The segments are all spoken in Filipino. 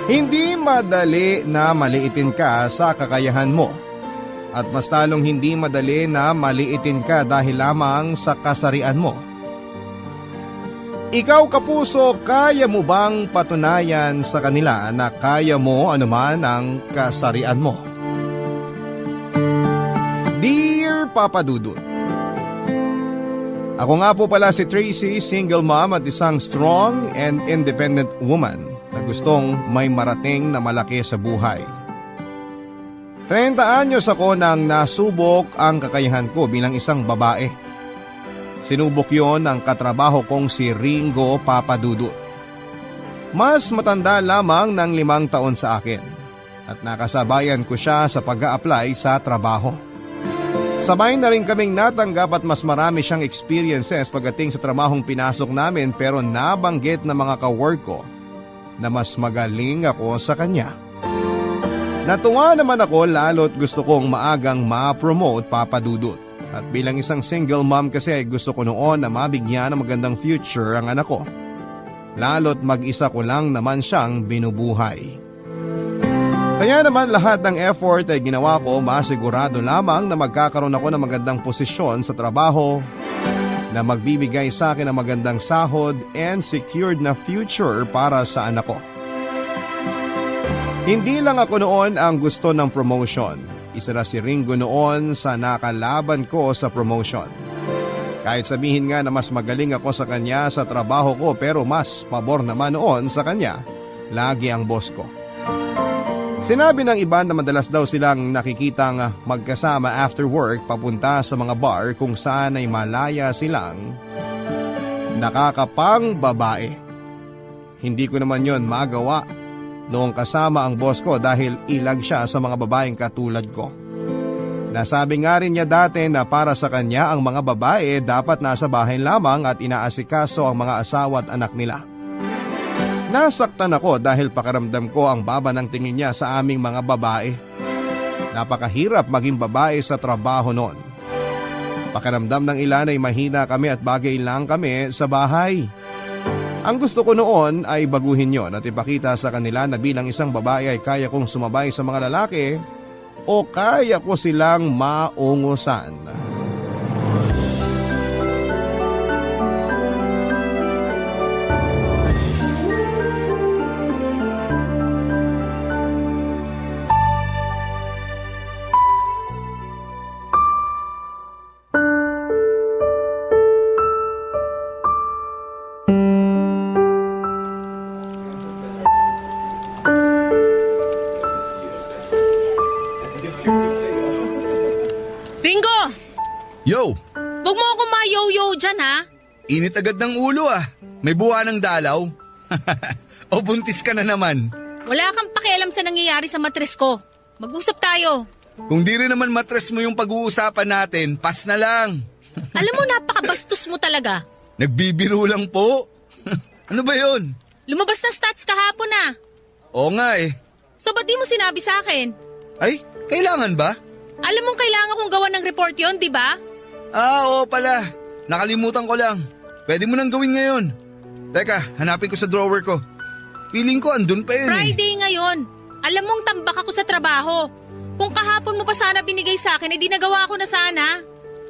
Hindi madali na maliitin ka sa kakayahan mo. At mas lalong hindi madali na maliitin ka dahil lamang sa kasarian mo. Ikaw kapuso, kaya mo bang patunayan sa kanila na kaya mo anuman ang kasarian mo? Dear Papa Dudut, ako nga po pala si Tracy, single mom at isang strong and independent woman na gustong may marating na malaki sa buhay. 30 anyos ako nang nasubok ang kakayahan ko bilang isang babae. Sinubok yon ang katrabaho kong si Ringo Papadudut. Mas matanda lamang ng 5 taon sa akin at nakasabayan ko siya sa pag-a-apply sa trabaho. Sabay na rin kaming natanggap at mas marami siyang experiences pagdating sa trabahong pinasok namin, pero nabanggit ng mga ka-work ko na mas magaling ako sa kanya. Natuwa naman ako lalo't gusto kong maagang ma-promote, Papa Dudut. At bilang isang single mom kasi ay gusto ko noon na mabigyan ng magandang future ang anak ko. Lalo't mag-isa ko lang naman siyang binubuhay. Kaya naman lahat ng effort ay ginawa ko masigurado lamang na magkakaroon ako ng magandang posisyon sa trabaho na magbibigay sa akin ng magandang sahod and secured na future para sa anak ko. Hindi lang ako noon ang gusto ng promotion. Isa na si Ringo noon sa nakalaban ko sa promotion. Kahit sabihin nga na mas magaling ako sa kanya sa trabaho ko, pero mas pabor naman noon sa kanya lagi ang boss ko. Sinabi ng iba na madalas daw silang nakikitang magkasama after work papunta sa mga bar kung saan ay malaya silang nakakapang babae. Hindi ko naman yon magawa noong kasama ang boss ko dahil ilag siya sa mga babaeng katulad ko. Nasabi nga rin niya dati na para sa kanya ang mga babae dapat nasa bahay lamang at inaasikaso ang mga asawa at anak nila. Nasaktan ako dahil pakiramdam ko ang baba ng tingin niya sa aming mga babae. Napakahirap maging babae sa trabaho noon. Pakiramdam ng ilan ay mahina kami at bagay lang kami sa bahay. Ang gusto ko noon ay baguhin yon at ipakita sa kanila na bilang isang babae ay kaya kong sumabay sa mga lalaki o kaya ko silang maungusan. Yo! Huwag mo ako ma-yo-yo dyan, ha? Init agad ng ulo ah. May buwan ng dalaw. O buntis ka na naman. Wala kang pakialam sa nangyayari sa matres ko. Mag-usap tayo. Kung di rin naman matres mo yung pag-uusapan natin, pas na lang. Alam mo, napakabastos mo talaga. Nagbibiro lang po. Ano ba yun? Lumabas na stats kahapon na. Oo nga eh. So ba't di mo sinabi sa akin? Ay, kailangan ba? Alam mong kailangan kong gawan ng report yon, di ba? Oo pala. Nakalimutan ko lang. Pwede mo nang gawin ngayon. Teka, hanapin ko sa drawer ko. Feeling ko andun pa yun Friday ngayon. Alam mong tambak ako sa trabaho. Kung kahapon mo pa sana binigay sa akin, di nagawa ko na sana.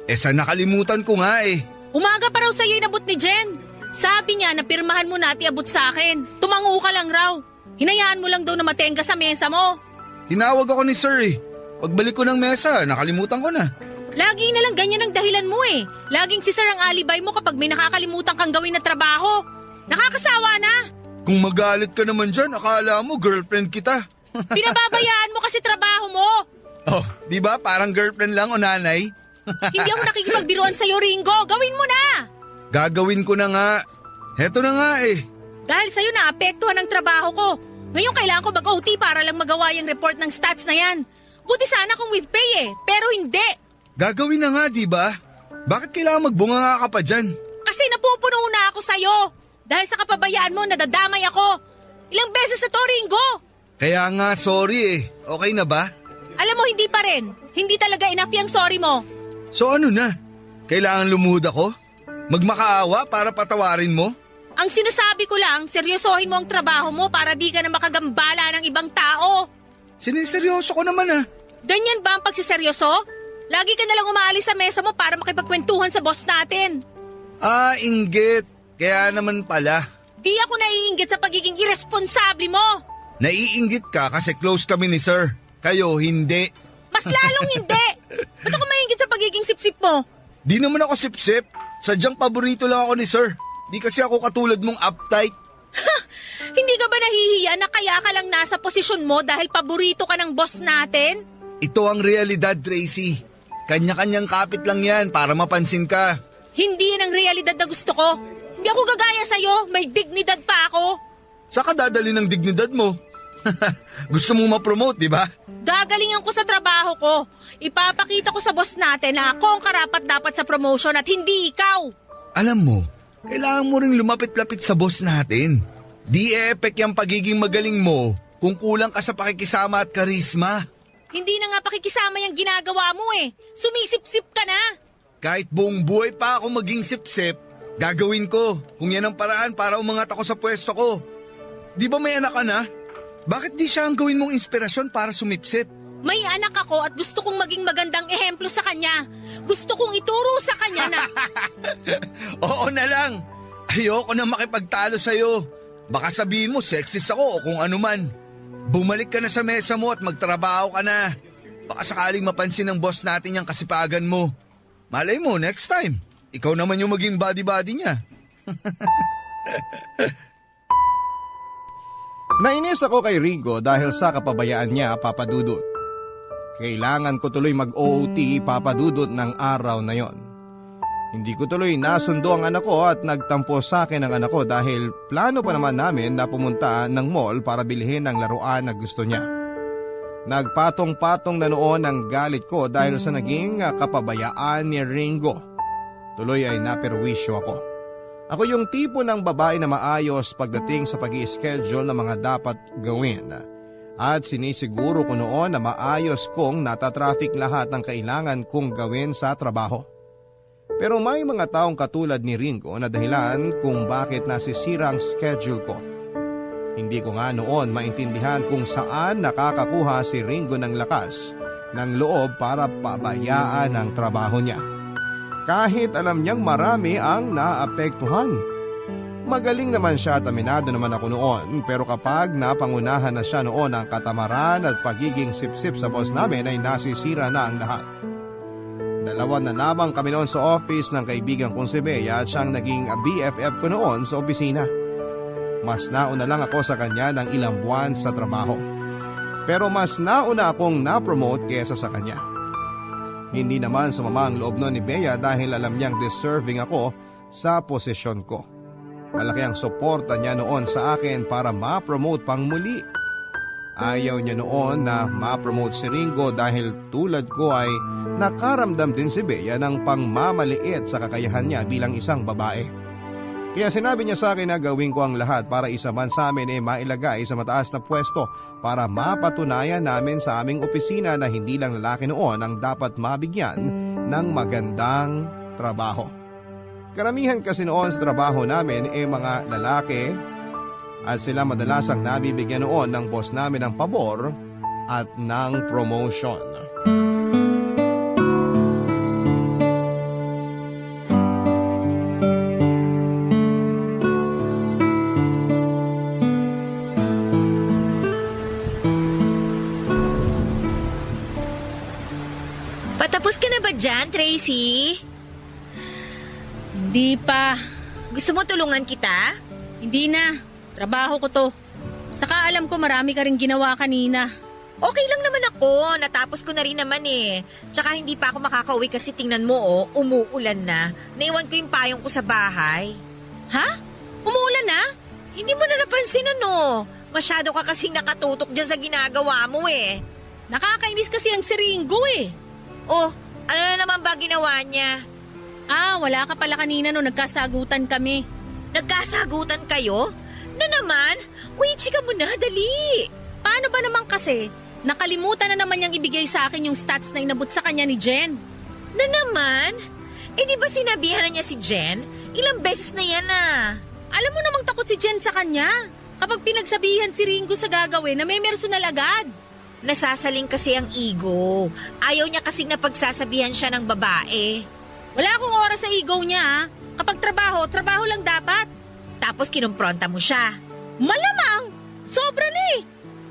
Sa nakalimutan ko nga eh. Umaga pa raw sa'yo inabot ni Jen. Sabi niya na pirmahan mo na at iabot sa akin. Tumango ka lang raw. Hinayaan mo lang daw na matenga sa mesa mo. Tinawag ako ni sir eh. Pagbalik ko ng mesa, nakalimutan ko na. Lagi na lang ganyan ang dahilan mo eh. Laging si sir ang alibay mo kapag may nakakalimutan kang gawin na trabaho. Nakakasawa na. Kung magalit ka naman dyan, akala mo girlfriend kita. Pinababayaan mo kasi trabaho mo. Oh, di ba parang girlfriend lang o nanay? Hindi ako nakikipagbiruan sa'yo, Ringo. Gawin mo na. Gagawin ko na nga. Heto na nga eh. Dahil sa'yo naapektuhan ang trabaho ko. Ngayon kailangan ko mag-OT para lang magawa yung report ng stats na yan. Buti sana kung with pay eh, pero hindi. Gagawin na nga, di ba? Bakit kailangan magbunga nga ka pa dyan? Kasi napupuno na ako sa'yo. Dahil sa kapabayaan mo, nadadamay ako. Ilang beses na to, Ringo. Kaya nga, sorry eh. Okay na ba? Alam mo, hindi pa rin. Hindi talaga enough yung sorry mo. So ano na? Kailangan lumuhod ako? Magmakaawa para patawarin mo? Ang sinasabi ko lang, seryosohin mo ang trabaho mo para di ka na makagambala ng ibang tao. Siniseryoso ko naman ah. Ganyan ba ang pagsiseryoso? Lagi ka nalang umaalis sa mesa mo para makipagkwentuhan sa boss natin. Ah, inggit. Kaya naman pala. Di ako naiinggit sa pagiging irresponsable mo. Naiinggit ka kasi close kami ni sir. Kayo, hindi. Mas lalong hindi. Ba't ako maingit sa pagiging sip-sip mo? Di naman ako sip-sip. Sadyang paborito lang ako ni sir. Di kasi ako katulad mong uptight. Hindi ka ba nahihiya na kaya ka lang nasa posisyon mo dahil paborito ka ng boss natin? Ito ang realidad, Tracy. Kanya-kanyang kapit lang yan para mapansin ka. Hindi yan ang realidad na gusto ko. Hindi ako gagaya sa'yo, may dignidad pa ako. Saan ka dadali ng dignidad mo? Gusto mong ma-promote, di ba? Gagalingan ko sa trabaho ko. Ipapakita ko sa boss natin na ako ang karapat-dapat sa promotion at hindi ikaw. Alam mo, kailangan mo ring lumapit-lapit sa boss natin. Di e-epek yung pagiging magaling mo kung kulang ka sa pakikisama at karisma. Hindi na nga pakikisama yung ginagawa mo eh. Sumisip-sip ka na. Kahit buong buhay pa ako maging sip-sip, gagawin ko kung yan ang paraan para umangat ako sa pwesto ko. Di ba may anak ka na? Bakit di siya ang gawin mong inspirasyon para sumipsip? May anak ako at gusto kong maging magandang ehemplo sa kanya. Gusto kong ituro sa kanya na... Oo na lang. Ayoko na makipagtalo sa'yo. Baka sabihin mo sexist ako o kung ano man. Bumalik ka na sa mesa mo at magtrabaho ka na. Baka sakaling mapansin ng boss natin yung kasipagan mo. Malay mo, next time, ikaw naman yung maging body-body niya. Nainis ako kay Ringo dahil sa kapabayaan niya, Papa Dudut. Kailangan ko tuloy mag-OT, Papa Dudut, ng araw na yon. Hindi ko tuloy nasundo ang anak ko at nagtampo sa akin ang anak ko dahil plano pa naman namin na pumunta ng mall para bilhin ang laruan na gusto niya. Nagpatong-patong na noon ang galit ko dahil sa naging kapabayaan ni Ringo. Tuloy ay naperwisyo ako. Ako yung tipo ng babae na maayos pagdating sa pag-i-schedule ng mga dapat gawin. At sinisiguro ko noon na maayos kong natatraffic lahat ng kailangan kong gawin sa trabaho. Pero may mga taong katulad ni Ringo na dahilan kung bakit nasisira ang schedule ko. Hindi ko nga noon maintindihan kung saan nakakakuha si Ringo ng lakas ng loob para pabayaan ang trabaho niya. Kahit alam niyang marami ang naapektuhan. Magaling naman siya at aminado naman ako noon, pero kapag napangunahan na siya noon ang katamaran at pagiging sip-sip sa boss namin ay nasisira na ang lahat. Dalawa na lamang kami noon sa office ng kaibigan kong si Bea at siyang naging BFF ko noon sa opisina. Mas nauna lang ako sa kanya ng ilang buwan sa trabaho. Pero mas nauna akong na-promote kesa sa kanya. Hindi naman sumama ang loob noon ni Bea dahil alam niyang deserving ako sa posisyon ko. Malaki ang suporta niya noon sa akin para ma-promote pang muli. Ayaw niya noon na ma-promote si Ringo dahil tulad ko ay nakaramdam din si Bea ng pangmamaliit sa kakayahan niya bilang isang babae. Kaya sinabi niya sa akin na gawin ko ang lahat para isa man sa amin ay mailagay sa mataas na pwesto para mapatunayan namin sa aming opisina na hindi lang lalaki noon ang dapat mabigyan ng magandang trabaho. Karamihan kasi noon sa trabaho namin ay mga lalaki at sila madalasang nabibigyan noon ng boss namin ng pabor at ng promotion. Patapos ka na ba dyan, Tracy? Hindi pa. Gusto mo tulungan kita? Hindi na. Trabaho ko to. Saka alam ko marami ka rin ginawa kanina. Okay lang naman ako. Natapos ko na rin naman eh. Tsaka hindi pa ako makakauwi kasi tingnan mo umuulan na. Naiwan ko yung payong ko sa bahay. Ha? Umuulan na? Hindi mo na napansin ano? Masyado ka kasing nakatutok dyan sa ginagawa mo eh. Nakakainis kasi ang si Ringo eh. Oh, ano na naman ba ginawa niya? Ah, wala ka pala kanina nung nagkasagutan kami. Nagkasagutan kayo? Na naman? Wait, chika mo na, dali. Paano ba naman kasi? Nakalimutan na naman niyang ibigay sa akin yung stats na inabot sa kanya ni Jen. Na naman? Eh di ba sinabihan na niya si Jen? Ilang beses na yan ah. Alam mo namang takot si Jen sa kanya. Kapag pinagsabihan si Ringo sa gagawin na may personal agad. Nasasaling kasi ang ego. Ayaw niya kasing napagsasabihan siya ng babae. Wala akong oras sa ego niya ha. Kapag trabaho, trabaho lang dapat. Tapos kinumpronta mo siya. Malamang! Sobra na eh!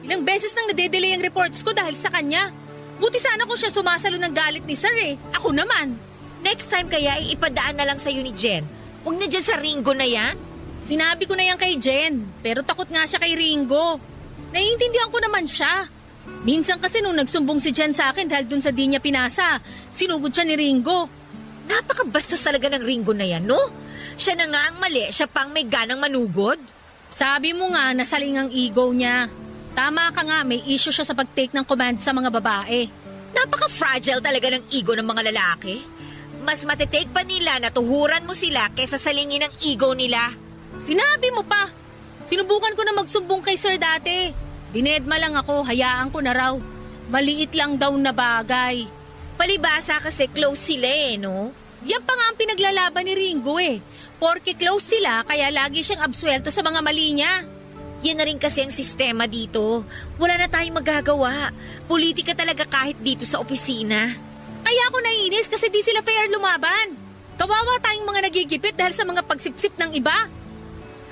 Ilang beses nang nadedelay ang reports ko dahil sa kanya. Buti sana kung siya sumasalo ng galit ni Sir eh. Ako naman. Next time kaya ipadaan na lang sa'yo ni Jen. Huwag na dyan sa Ringo na yan. Sinabi ko na yan kay Jen, pero takot nga siya kay Ringo. Naiintindihan ko naman siya. Minsan kasi nung nagsumbong si Jen sa akin dahil dun sa di niya pinasa, sinugod siya ni Ringo. Napakabastos talaga ng Ringo na yan, no? Siya na nga ang mali, siya pang may ganang manugod. Sabi mo nga nasaling ang ego niya. Tama ka nga, may issue siya sa pag-take ng command sa mga babae. Napaka-fragile talaga ng ego ng mga lalaki. Mas matitake pa nila na tuhuran mo sila kaysa salingin ang ego nila. Sinabi mo pa. Sinubukan ko na magsumbong kay Sir dati. Dinedma lang ako, hayaan ko na raw. Maliit lang daw na bagay. Palibasa kasi close sila eh, no? Yan pa nga ang pinaglalaban ni Ringo eh. Porke close sila, kaya lagi siyang absuelto sa mga mali niya. Yan na rin kasi ang sistema dito. Wala na tayong magagawa. Politika talaga kahit dito sa opisina. Kaya ako naiinis kasi di sila fair lumaban. Kawawa tayong mga nagigipit dahil sa mga pagsipsip ng iba.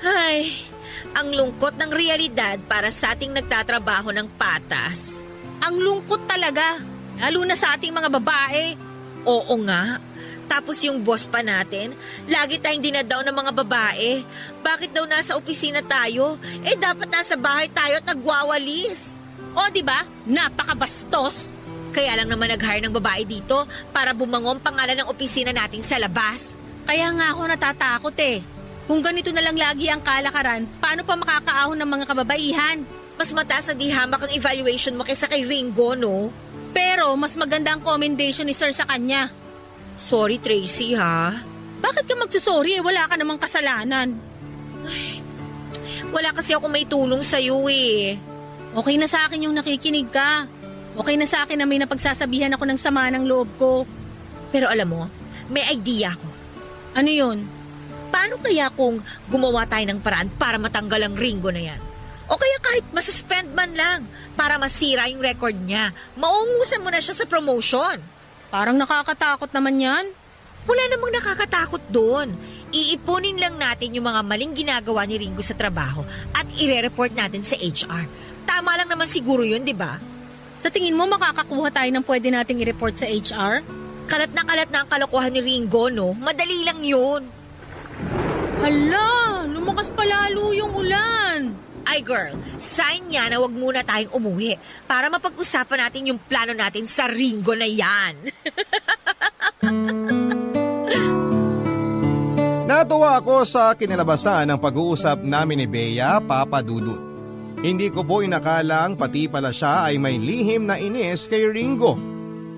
Ay, ang lungkot ng realidad para sa ating nagtatrabaho ng patas. Ang lungkot talaga, lalo na sa ating mga babae. Oo nga. Tapos yung boss pa natin, lagi tayong dinadaw ng mga babae. Bakit daw nasa opisina tayo? Eh dapat nasa bahay tayo at nagwawalis. O di ba? Napakabastos. Kaya lang naman nag-hire ng babae dito para bumangong pangalan ng opisina natin sa labas. Kaya nga ako natatakot eh. Kung ganito na lang lagi ang kalakaran, paano pa makakaahon ng mga kababaihan? Mas mataas na di hamak ang evaluation mo kaysa kay Ringo, no? Pero mas maganda ang commendation ni Sir sa kanya. Sorry, Tracy, ha? Bakit ka magsusorry eh? Wala ka namang kasalanan. Wala kasi ako may tulong sa'yo eh. Okay na sa akin yung nakikinig ka. Okay na sa akin na may napagsasabihan ako ng sama ng loob ko. Pero alam mo, may idea ako. Ano yun? Paano kaya kung gumawa tayo ng paraan para matanggal ang Ringo na yan? O kaya kahit masuspend man lang para masira yung record niya. Maungusan mo na siya sa promotion. Parang nakakatakot naman yan. Wala namang nakakatakot doon. Iipunin lang natin yung mga maling ginagawa ni Ringo sa trabaho at ire-report natin sa HR. Tama lang naman siguro yun, di ba? Sa tingin mo makakakuha tayo ng pwede nating i-report sa HR? Kalat na ang kalokohan ni Ringo, no? Madali lang yun. Hala, lumakas pa lalo yung ulan. Ay girl, sign niya na wag muna tayong umuwi para mapag-usapan natin yung plano natin sa Ringo na yan. Natuwa ako sa kinalabasan ng pag-uusap namin ni Bea, Papa Dudut. Hindi ko po inakalang pati pala siya ay may lihim na inis kay Ringo.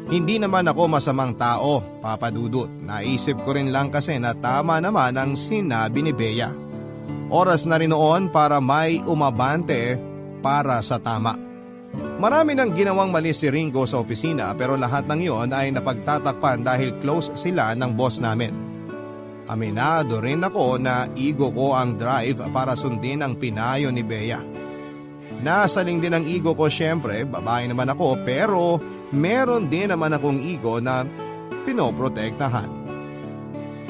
Hindi naman ako masamang tao, Papa Dudut. Naisip ko rin lang kasi na tama naman ang sinabi ni Bea. Oras na rin noon para may umabante para sa tama. Marami nang ginawang mali si Ringo sa opisina pero lahat ng iyon ay napagtatakpan dahil close sila ng boss namin. Aminado rin ako na ego ko ang drive para sundin ang pinayo ni Bea. Nasaling din ang ego ko syempre, babae naman ako pero meron din naman akong ego na pinoprotektahan.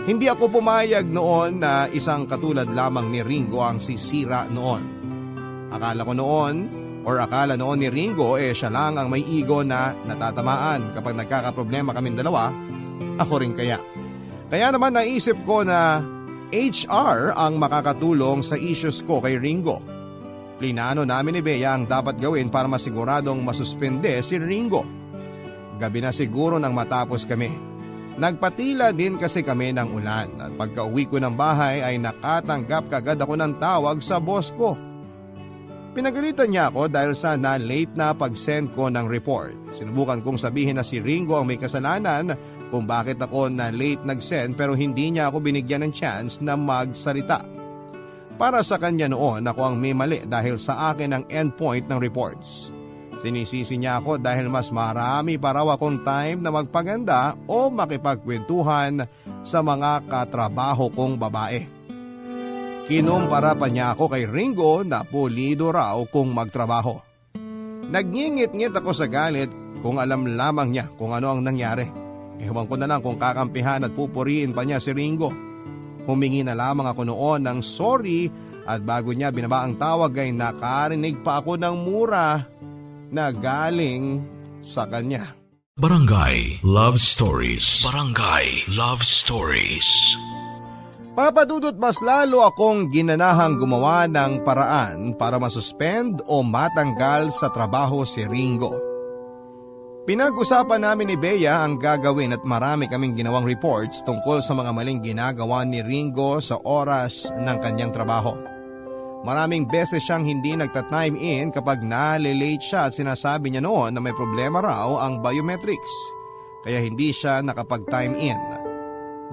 Hindi ako pumayag noon na isang katulad lamang ni Ringo ang sisira noon. Akala noon ni Ringo siya lang ang may ego na natatamaan kapag nagkakaproblema kaming dalawa, ako rin kaya. Kaya naman naisip ko na HR ang makakatulong sa issues ko kay Ringo. Plinano namin ni Bea ang dapat gawin para masiguradong masuspende si Ringo. Gabi na siguro nang matapos kami. Nagpatila din kasi kami ng ulan at pagka-uwi ko ng bahay ay nakatanggap kagad ako ng tawag sa boss ko. Pinagalitan niya ako dahil sa na-late na pag-send ko ng report. Sinubukan kong sabihin na si Ringo ang may kasalanan kung bakit ako na-late nag-send pero hindi niya ako binigyan ng chance na magsalita. Para sa kanya noon ako ang may mali dahil sa akin ang endpoint ng reports. Sinisisi niya ako dahil mas marami pa raw akong time na magpaganda o makipagkwentuhan sa mga katrabaho kong babae. Kinumpara pa niya ako kay Ringo na pulido raw kung magtrabaho. Nagngingit-ngit ako sa galit kung alam lamang niya kung ano ang nangyari. Ewan ko na lang kung kakampihan at pupuriin pa niya si Ringo. Humingi na lamang ako noon ng sorry at bago niya binaba ang tawag ay nakarinig pa ako ng mura na galing sa kanya. Barangay Love Stories. Barangay Love Stories. Papa Dudut, mas lalo akong ginanahang gumawa ng paraan para masuspend o matanggal sa trabaho si Ringo. Pinag-usapan namin ni Bea ang gagawin at marami kaming ginawang reports tungkol sa mga maling ginagawa ni Ringo sa oras ng kanyang trabaho. Maraming beses siyang hindi nagta-time in kapag nalilate siya at sinasabi niya noon na may problema raw ang biometrics, kaya hindi siya nakapag-time in.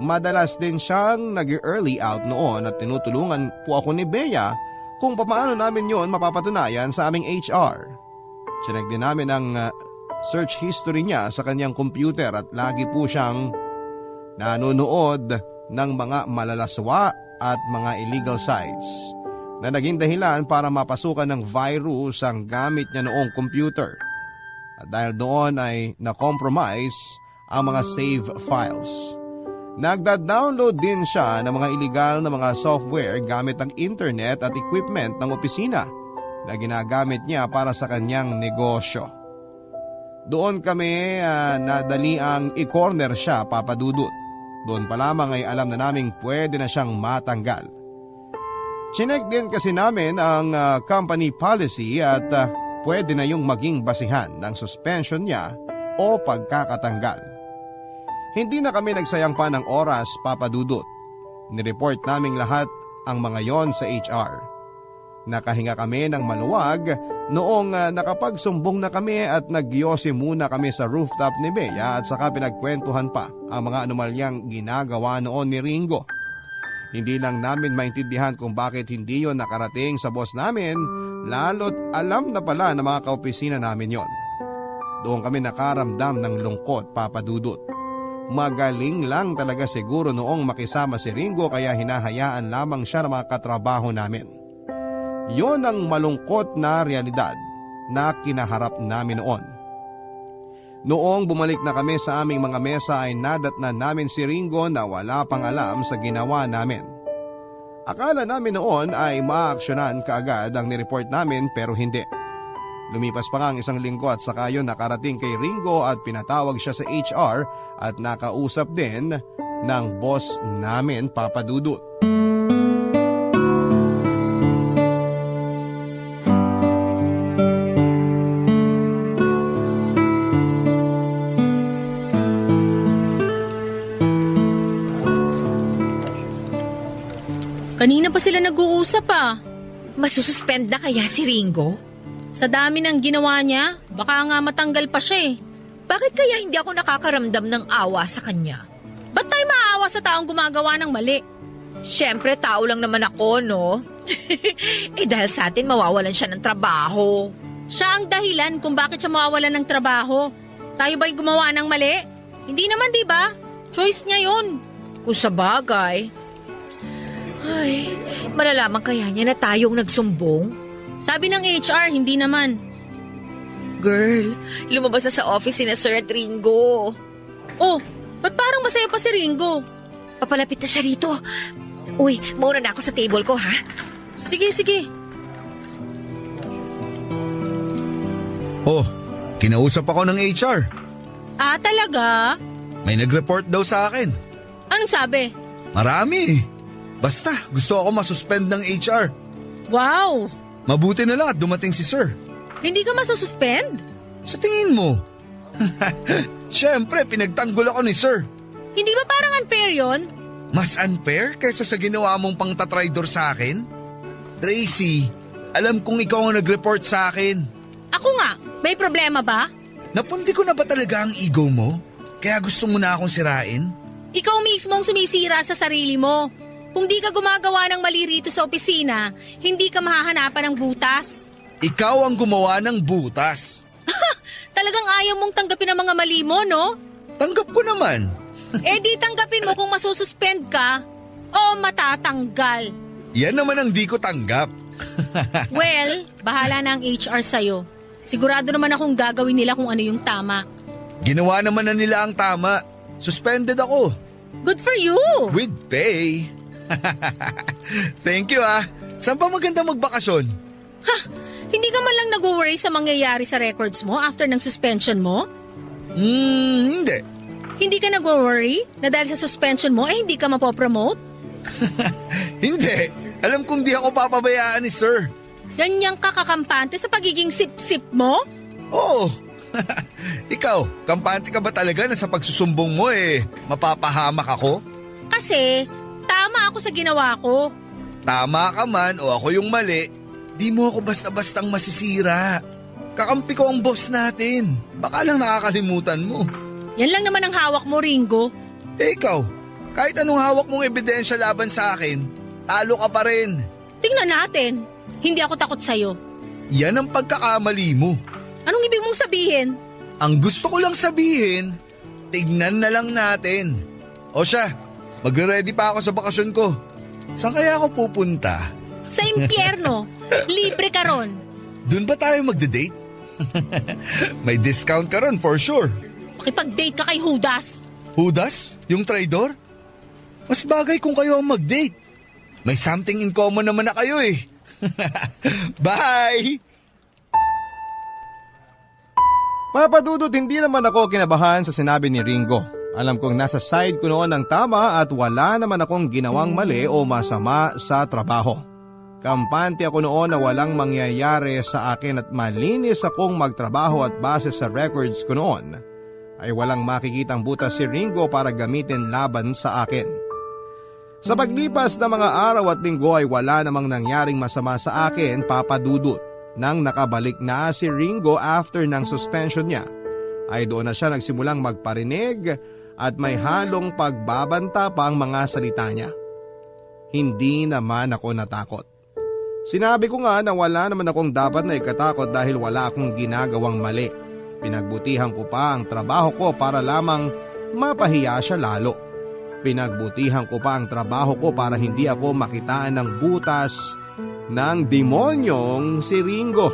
Madalas din siyang nag-early out noon at tinutulungan po ako ni Bea kung paano namin yon mapapatunayan sa aming HR. Sinag din namin ang search history niya sa kanyang computer at lagi po siyang nanonood ng mga malalaswa at mga illegal sites na naging dahilan para mapasukan ng virus ang gamit niya noong computer. At dahil doon ay na-compromise ang mga save files. Nagda-download din siya ng mga illegal na mga software gamit ang internet at equipment ng opisina na ginagamit niya para sa kanyang negosyo. Doon kami nadali ang i-corner siya, Papa Dudut. Doon pa lamang ay alam na naming pwede na siyang matanggal. Chinek din kasi namin ang company policy at pwede na yung maging basihan ng suspension niya o pagkakatanggal. Hindi na kami nagsayang pa ng oras, Papa Dudut. Nireport naming lahat ang mga yon sa HR. Nakahinga kami ng maluwag noong nakapagsumbong na kami at nagyosi muna kami sa rooftop ni Bea at saka pinagkwentuhan pa ang mga anomalyang ginagawa noon ni Ringo. Hindi lang namin maintindihan kung bakit hindi yon nakarating sa boss namin, lalo't alam na pala ng mga kaopisina namin yon. Doon kami nakaramdam ng lungkot, Papa Dudut. Magaling lang talaga siguro noong makisama si Ringo kaya hinahayaan lamang siya ng mga katrabaho namin. Yon ang malungkot na realidad na kinaharap namin noon. Noong bumalik na kami sa aming mga mesa ay nadatnan namin si Ringo na wala pang alam sa ginawa namin. Akala namin noon ay maaaksyonan kaagad ang nireport namin pero hindi. Lumipas pa nga ang isang linggo at saka yun nakarating kay Ringo at pinatawag siya sa HR at nakausap din ng boss namin, Papa Dudut. Kanina pa sila nag-uusap Masususpend na kaya si Ringo? Sa dami ng ginawa niya, baka nga matanggal pa siya Bakit kaya hindi ako nakakaramdam ng awa sa kanya? Ba't tayo maawa sa taong gumagawa ng mali? Siyempre, tao lang naman ako, no? Dahil sa atin, mawawalan siya ng trabaho. Siya ang dahilan kung bakit siya mawawalan ng trabaho. Tayo ba'y gumawa ng mali? Hindi naman, di ba? Choice niya yun. Kung sa bagay, ay, malalaman kaya niya na tayong nagsumbong? Sabi ng HR, hindi naman. Girl, lumabas na sa office si na Sir at Ringo. Oh, ba't parang masaya pa si Ringo? Papalapit na siya rito. Uy, mauna na ako sa table ko, ha? Sige, sige. Oh, kinausap ako ng HR. Ah, talaga? May nag-report daw sa akin. Anong sabi? Marami. Basta, gusto ako masuspend ng HR. Wow! Mabuti na lang at dumating si Sir. Hindi ka masususpend? Sa tingin mo? Siyempre, pinagtanggol ako ni Sir. Hindi ba parang unfair yon? Mas unfair kaysa sa ginawa mong pangtatraidor sa akin? Tracy, alam kong ikaw ang nag-report sa akin. Ako nga, may problema ba? Napundi ko na ba talaga ang ego mo? Kaya gusto mo na akong sirain? Ikaw mismo ang sumisira sa sarili mo. Kung di ka gumagawa ng mali rito sa opisina, hindi ka mahahanapan ng butas. Ikaw ang gumawa ng butas. Talagang ayaw mong tanggapin ang mga mali mo, no? Tanggap ko naman. Di tanggapin mo kung masususpend ka o matatanggal. Yan naman ang di ko tanggap. Well, bahala na ang HR sa'yo. Sigurado naman akong gagawin nila kung ano yung tama. Ginawa naman na nila ang tama. Suspended ako. Good for you! With pay. Thank you ah. Saan pa maganda magbakasyon? Hindi ka man lang nag-worry sa mangyayari sa records mo after ng suspension mo? Hindi. Hindi ka nag-worry na dahil sa suspension mo ay hindi ka mapopromote? Hindi. Alam kong di ako papabayaan ni sir. Ganyang kakakampante sa pagiging sip-sip mo? Oo. Ikaw, kampante ka ba talaga na sa pagsusumbong mo mapapahamak ako? Kasi tama ako sa ginawa ko. Tama ka man o ako yung mali, di mo ako basta-bastang masisira. Kakampi ko ang boss natin. Baka lang nakakalimutan mo. Yan lang naman ang hawak mo, Ringo. Ikaw, kahit anong hawak mong ebidensya laban sa akin, talo ka pa rin. Tingnan natin. Hindi ako takot sa'yo. Yan ang pagkakamali mo. Anong ibig mong sabihin? Ang gusto ko lang sabihin, tignan na lang natin. O siya, magre-ready pa ako sa bakasyon ko. Saan kaya ako pupunta? Sa impyerno. Libre ka ron. Doon ba tayo magde-date? May discount ka ron for sure. Makipag-date ka kay Judas. Judas? Yung traidor? Mas bagay kung kayo ang mag-date. May something in common naman na kayo eh. Bye! Papadudot, hindi naman ako kinabahan sa sinabi ni Ringo. Alam kong nasa side ko noon ang tama at wala naman akong ginawang mali o masama sa trabaho. Kampante ako noon na walang mangyayari sa akin at malinis akong magtrabaho at base sa records ko noon ay walang makikitang butas si Ringo para gamitin laban sa akin. Sa paglipas ng mga araw at linggo ay wala namang nangyaring masama sa akin, papadudot. Nang nakabalik na si Ringo after ng suspension niya, ay doon na siya nagsimulang magparinig at may halong pagbabanta pa ang mga salita niya. Hindi naman ako natakot. Sinabi ko nga na wala naman akong dapat na ikatakot dahil wala akong ginagawang mali. Pinagbutihan ko pa ang trabaho ko para lamang mapahiya siya lalo. Pinagbutihan ko pa ang trabaho ko para hindi ako makitaan ng butas ng demonyong si Ringo.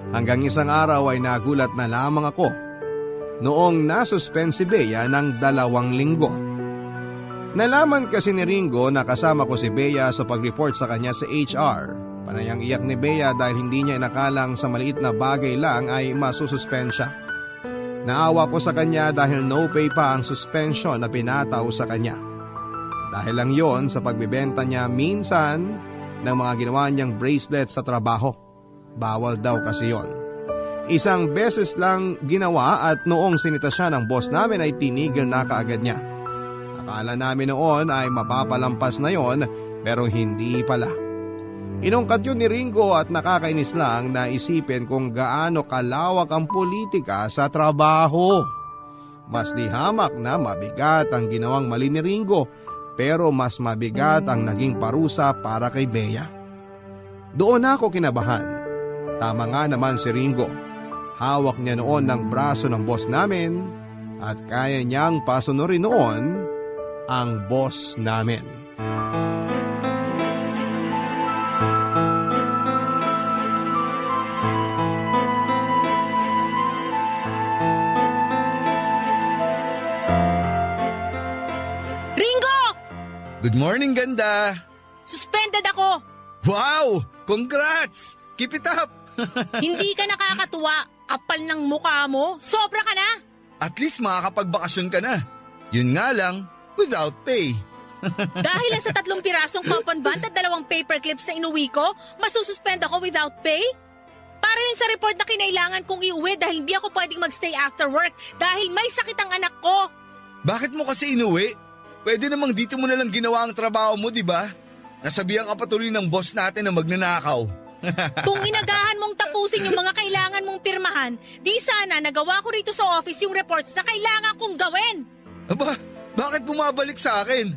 Hanggang isang araw ay nagulat na lamang ako noong nasuspend si Bea ng 2 linggo. Nalaman kasi ni Ringo na kasama ko si Bea sa pag-report sa kanya sa HR. Panayang iyak ni Bea dahil hindi niya inakalang sa maliit na bagay lang ay masususpend siya. Naawa ko sa kanya dahil no pay pa ang suspension na pinataw sa kanya. Dahil lang yon sa pagbibenta niya minsan ng mga ginawa niyang bracelet sa trabaho. Bawal daw kasi yon. Isang beses lang ginawa at noong sinita siya ng boss namin ay tinigil na kaagad niya. Akala namin noon ay mapapalampas na yon pero hindi pala. Inungkat yun ni Ringo at nakakainis lang na isipin kung gaano kalawak ang politika sa trabaho. Mas lihamak na mabigat ang ginawang mali ni Ringo pero mas mabigat ang naging parusa para kay Bea. Doon ako kinabahan. Tama nga naman si Ringo. Hawak niya noon ng braso ng boss namin at kaya niyang pasunurin noon ang boss namin. Good morning, ganda! Suspended ako. Wow! Congrats! Keep it up! Hindi ka nakakatuwa. Kapal ng mukha mo. Sobra ka na. At least makakapagbakasyon ka na. Yun nga lang, without pay. Dahil lang sa 3 pirasong coupon band at 2 paper clips na inuwi ko, masususpend ako without pay? Para yun sa report na kinailangan kong iuwi dahil hindi ako pwedeng magstay after work dahil may sakit ang anak ko. Bakit mo kasi inuwi? Pwede namang dito mo na lang ginawa ang trabaho mo, di ba? Nasabihan ka patuloy ng boss natin na magnanakaw. Kung inagahan mong tapusin yung mga kailangan mong pirmahan, di sana nagawa ko rito sa office yung reports na kailangan kong gawin. Aba, bakit bumabalik sa akin?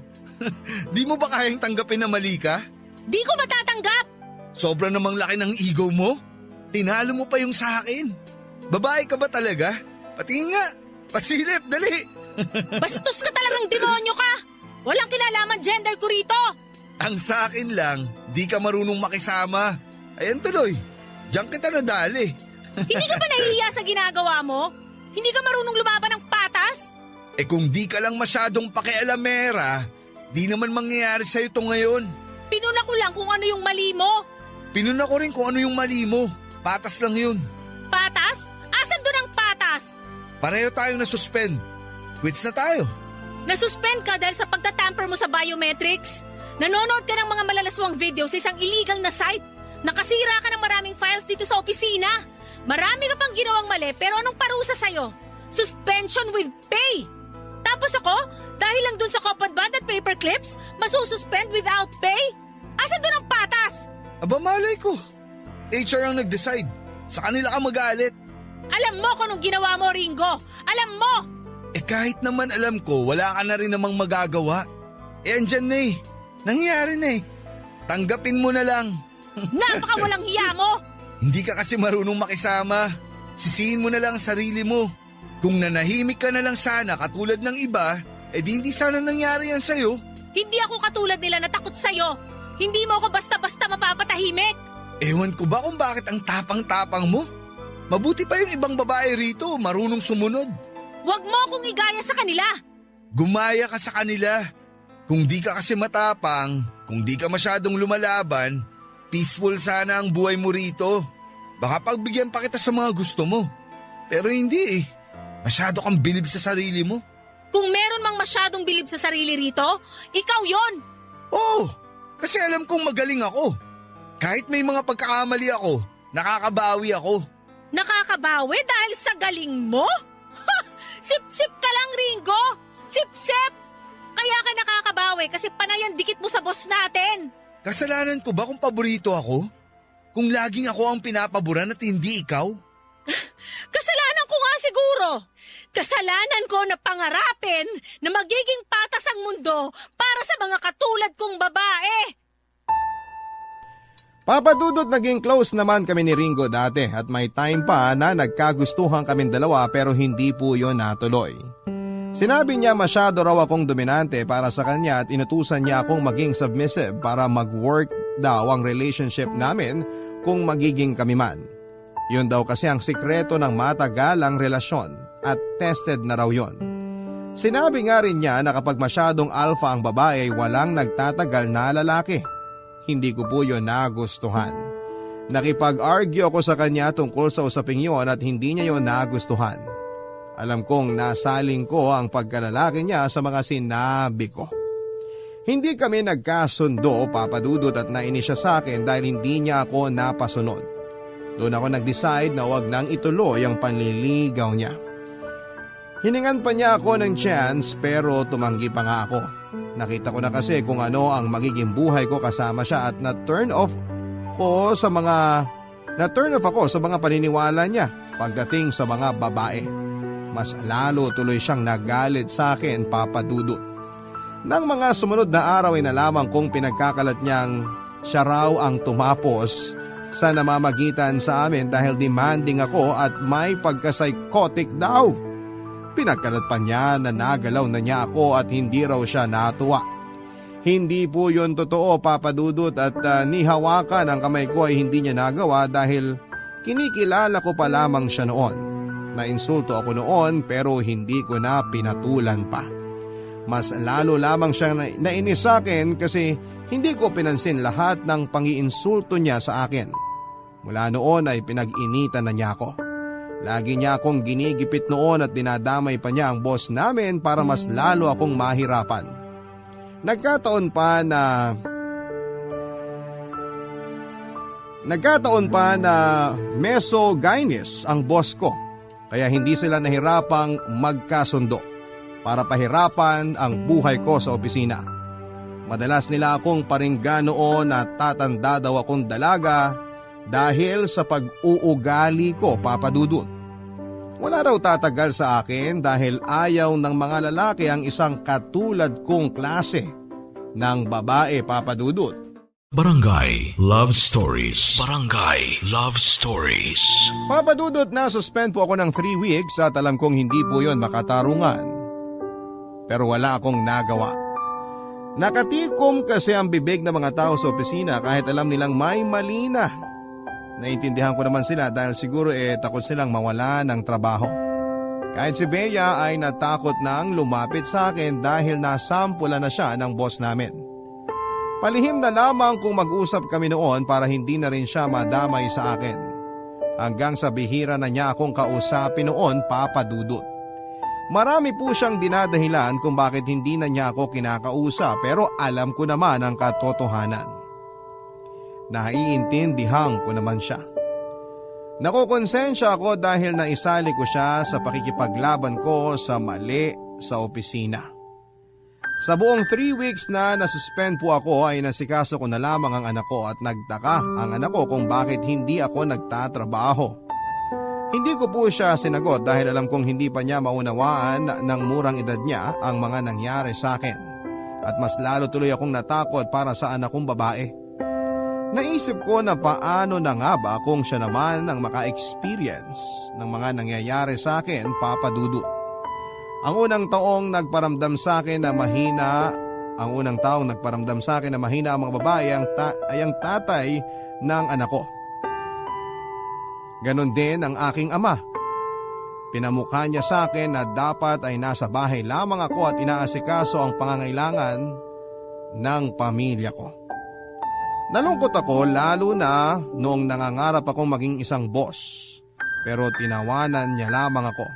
Di mo ba kayang tanggapin na mali ka? Di ko matatanggap. Sobra namang laki ng ego mo. Tinalo mo pa yung sa akin. Babae ka ba talaga? Patingin nga. Pasilip, dali. Bastos ka talagang demonyo ka. Walang kinalaman gender ko rito. Ang sa akin lang, di ka marunong makisama. Ayan tuloy, diyan kita nadali. Hindi ka ba nahihiya sa ginagawa mo? Hindi ka marunong lumaban ng patas? Eh kung di ka lang masyadong pakialamera, di naman mangyayari sa'yo ito ngayon. Pinuna ko lang kung ano yung mali mo. Pinuna ko rin kung ano yung mali mo. Patas lang yun. Patas? Asan doon ang patas? Pareho tayong nasuspend. Quits na tayo. Nasuspend ka dahil sa pagtatamper mo sa biometrics? Nanonood ka ng mga malalaswang video sa isang illegal na site? Nakasira ka ng maraming files dito sa opisina? Marami ka pang ginawang mali pero anong parusa sa'yo? Suspension with pay! Tapos ako, dahil lang dun sa coupon band at paper clips, masususpend without pay? Asan dun ang patas? Aba malay ko. HR ang nag-decide. Sa kanila ka magalit. Alam mo kung anong ginawa mo, Ringo. Alam mo! Eh kahit naman alam ko, wala ka na rin namang magagawa. Eh andyan na eh. Nangyayari na eh. Tanggapin mo na lang. Napakawalang hiya mo! Hindi ka kasi marunong makisama. Sisihin mo na lang ang sarili mo. Kung nanahimik ka na lang sana katulad ng iba, eh di hindi sana nangyari yan sa'yo. Hindi ako katulad nila na takot sa'yo. Hindi mo ako basta-basta mapapatahimik. Ewan ko ba kung bakit ang tapang-tapang mo? Mabuti pa yung ibang babae rito, marunong sumunod. Huwag mo akong igaya sa kanila. Gumaya ka sa kanila. Kung di ka kasi matapang, kung di ka masyadong lumalaban, peaceful sana ang buhay mo rito. Baka pagbigyan pa kita sa mga gusto mo. Pero hindi eh. Masyado kang bilib sa sarili mo. Kung meron mang masyadong bilib sa sarili rito, ikaw yon. Oo, kasi alam kong magaling ako. Kahit may mga pagkakamali ako, nakakabawi ako. Nakakabawi dahil sa galing mo? Sip-sip ka lang, Ringo! Sip-sip! Kaya ka nakakabawi kasi panay ang dikit mo sa boss natin. Kasalanan ko ba kung paborito ako? Kung laging ako ang pinapaboran at hindi ikaw? Kasalanan ko nga siguro. Kasalanan ko na pangarapin na magiging patas ang mundo para sa mga katulad kong babae. Papadudot naging close naman kami ni Ringo dati at may time pa na nagkagustuhan kaming dalawa pero hindi po yon natuloy. Sinabi niya masyado raw akong dominante para sa kanya at inutusan niya akong maging submissive para mag-work daw ang relationship namin kung magiging kami man. Yun daw kasi ang sikreto ng matagalang relasyon at tested na raw yon. Sinabi nga rin niya na kapag masyadong alpha ang babae walang nagtatagal na lalaki. Hindi ko po yun nagustuhan. Nakipag-argue ako sa kanya tungkol sa usaping yon at hindi niya yon nagustuhan. Alam kong nasaling ko ang pagkalalaki niya sa mga sinabi ko. Hindi kami nagkasundo, papadudot, at nainis siya sa akin dahil hindi niya ako napasunod. Doon ako nag-decide na wag nang ituloy ang panliligaw niya. Hiningan pa niya ako ng chance pero tumanggi pa nga ako. Nakita ko na kasi kung ano ang magiging buhay ko kasama siya at na-turn off ako sa mga paniniwala niya pagdating sa mga babae. Mas lalo tuloy siyang nagalit sa akin, papadudot. Nang mga sumunod na araw ay nalaman kong pinagkakalat niyang siya raw ang tumapos sa namamagitan sa amin dahil demanding ako at may pagka-psychotic daw. Pinagkalat pa niya na nagalaw na niya ako at hindi raw siya natuwa. Hindi po yun totoo, papadudot, at nihawakan ang kamay ko ay hindi niya nagawa dahil kinikilala ko pa lamang siya noon. Nainsulto ako noon pero hindi ko na pinatulan pa. Mas lalo lamang siyang nainis sa akin kasi hindi ko pinansin lahat ng pangiinsulto niya sa akin. Mula noon ay pinag-initan na niya ako. Lagi niya akong ginigipit noon at dinadamay pa niya ang boss namin para mas lalo akong mahirapan. Nagkataon pa na mesogynis ang boss ko. Kaya hindi sila nahirapang magkasundo para pahirapan ang buhay ko sa opisina. Madalas nila akong paringgan noon na tatanda daw akong dalaga dahil sa pag-uugali ko, papadudot. Wala raw tatagal sa akin dahil ayaw ng mga lalaki ang isang katulad kong klase ng babae, papadudot. Barangay Love Stories. Barangay Love Stories. Papadudot, na suspend po ako ng 3 weeks at alam kong hindi po yon makatarungan. Pero wala akong nagawa. Nakatikom kasi ang bibig ng mga tao sa opisina kahit alam nilang may mali na. Naintindihan ko naman sila dahil siguro takot silang mawala ng trabaho. Kahit si Bea ay natakot nang lumapit sa akin dahil nasampulan na siya ng boss namin. Palihim na lamang kung mag-usap kami noon para hindi na rin siya madamay sa akin. Hanggang sa bihira na niya akong kausapin noon, Papa Dudut. Marami po siyang dinadahilan kung bakit hindi na niya ako kinakausap pero alam ko naman ang katotohanan. Naiintindihan ko naman siya. Nakukonsensya ako dahil naisali ko siya sa pakikipaglaban ko sa mali sa opisina. Sa buong 3 weeks na nasuspend po ako ay nasikaso ko na lamang ang anak ko at nagtaka ang anak ko kung bakit hindi ako nagtatrabaho. Hindi ko po siya sinagot dahil alam kong hindi pa niya maunawaan ng murang edad niya ang mga nangyari sa akin. At mas lalo tuloy akong natakot para sa anak kong babae. Naisip ko na paano na nga ba kung siya naman ang maka-experience ng mga nangyayari sa akin, Papa Dudut. Ang unang taong nagparamdam sa akin na mahina ang mga babae ay ang tatay ng anak ko. Ganon din ang aking ama. Pinamukha niya sa akin na dapat ay nasa bahay lamang ako at inaasikaso ang pangangailangan ng pamilya ko. Nalungkot ako lalo na noong nangangarap akong maging isang boss. Pero tinawanan niya lamang ako.